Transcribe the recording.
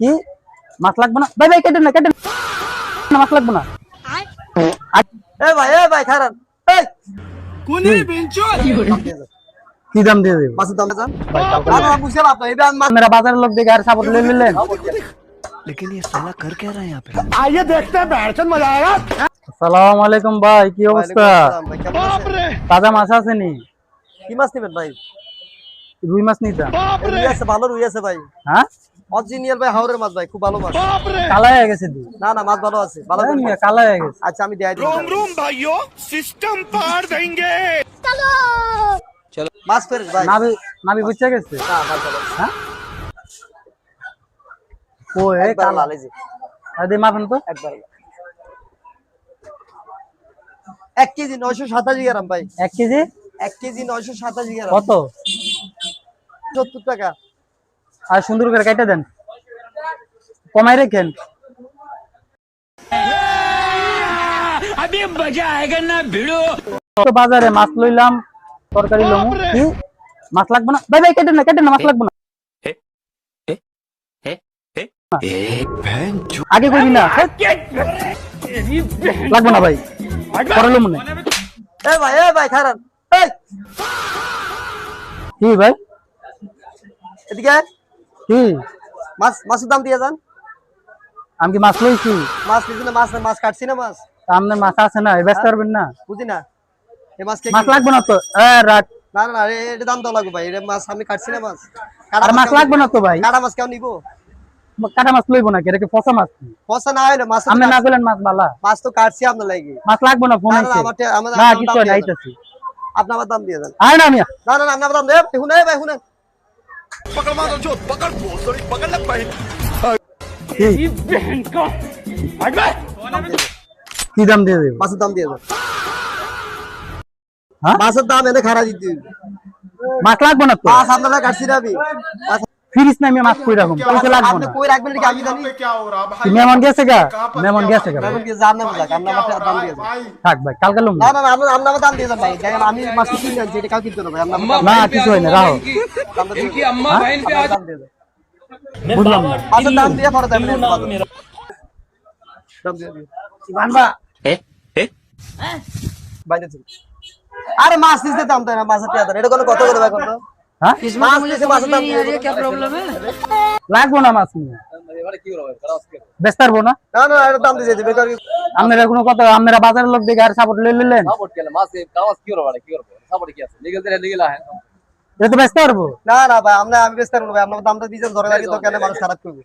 কি মাছ লাগবে না ভাই? ভাই কেটেন না, কেটেন না, মাছ লাগবে না। ভাই খারান এই কোনে বেঞ্চন কি দাম দিয়ে দেব? মাছের দাম জান ভাই কালকে না বুঝলাম আপনি এটা আপনারা বাজারের লোক দেখে আর সাপোর্ট লই নিলেন। लेकिन ये साला कर क्या रहा है यहाँ पे? आइए देखते हैं बैठन मजा आएगा। আসসালামু আলাইকুম ভাই, কি অবস্থা? ভাই কেমন আছেন? তাজা মাছ আছে নি? কি মাছ নেবেন ভাই? রুই মাছ নিতাম। রুই আছে, ভালো রুই আছে ভাই। হ্যাঁ অরিজিনাল ভাই হাওরের মাছ ভাই, খুব ভালো মাছ। কালা হয়ে গেছে দি। না না মাছ ভালো আছে, ভালো এই করে মিয়া মাছ। কালা হয়ে গেছে। আচ্ছা আমি দেই দিই। रूम भाइयों सिस्टम पार देंगे। মাছ ফের ভাই। নাবি নাবি বুঝছে গেছে। না মাছ ভালো আছে। হ্যাঁ ও এই একবার কালা লাল এই যে আদি মাপেন তো। একবার 1 কেজি 987 গ্রাম ভাই। 1 কেজি 1 কেজি 987 গ্রাম। কত? 70 টাকা। আর সুন্দর করে কাটা দেন, কমাই রাখেন। अभी मजा आएगा ना भिड़ो। তো বাজারে মাছ লইলাম, তরকারি লমু। কি মাছ লাগবে না ভাই? ভাই কেটেন না, কেটেন না, মাছ লাগবে না। আগে কইবি না, লাগবে না ভাই, পরে লমু না। এই ভাই খারান এই কি ভাই? এদিকে আয়। কি মাছের দাম দিয়ে যান। আমি কি মাছ লইছি? মাছ নিছি না, মাছ কাটছি না মাছ। আপনার মাছ আছে না, এই ব্যস্ত পারবেন না। বুঝি না এই মাছ কে মাছ লাগবে না তো। রাখ। না না এটা দাম দাও লাগবে ভাই, এটা মাছ আমি কাটছি না মাছ। আর মাছ লাগবে না তো ভাই। কাটা মাছ কেউ নিবো? কাটা মাছ লইব না, এটা কি পচা মাছ? পয়সা না হইলে মাছ আপনি না কইলেন মাছ বালা। মাছ তো কাটছি আপনার লাগি। মাছ লাগবে না, ফোন না, না, আইছে। আমার না দাম কিছু দিয়ে না, দেন। আইতাছি। আপনি আমার দাম দিয়ে দেন। আয় না মিয়া। না না আপনি আমার দাম দেন। শুনে ভাই শুনে पकड़ मारो जो पकड़ बहुत सॉरी पकड़ लग पाई। কি কি দাম দিয়ে দেব? মাছের দাম দিয়ে দেন। হ্যাঁ মাছের দাম এনে খারাপ দিতে হবে। মাছ লাগবে না তো। মাছ আপনারা কাটছি না আমি। ফিরিস না মিয়া, মাছ কই রাখুন, পয়সা লাগবে আপনি না। কই রাখবেন নাকি আমি জানি? কি মেহমান গেছে গা? মেহমান গেছে গা ভাই। এখন কি জান না বুঝা আপনি আমার দাম দিয়ে দেন। থাক ভাই, কালকে লম। না না না আপনি আমার দাম দিয়ে দেন ভাই। দেখেন আমি মাছ কিনে আনছি, এটা কাউ কিনতে না ভাই। আপনি আমার না কিছু হয় না, রাখো। ইনকি আম্মা বहन पे आज দাম দিয়ে দেন। বুঝলাম না। মাছের দাম দিয়ে পরে দেন। দাম দিয়ে দিন। বানবা বাইরে চল। আরে মাছ নিতে দাম দেন না, মাছের টাকা দেন। এটা কোনো কথা বলে ভাই কোন? হ্যাঁ মাছ নিতে মাছের দাম দিয়ে দেন। লাগবো না মাছ নিয়ে, ব্যস্ত পারবো না। না না এটা দাম দিয়ে দিবে। বেকার আপনারা কোনো কথা, আপনারা বাজারের লোক দেখে আর সাপোর্ট লই নিলেন। এটা তো ব্যস্ত পারবো। না না ভাই আমি ব্যস্ত না ভাই। আপনার দামটা দিয়েছেন, ধরে রাখি তো কেন মানুষ খারাপ করবে।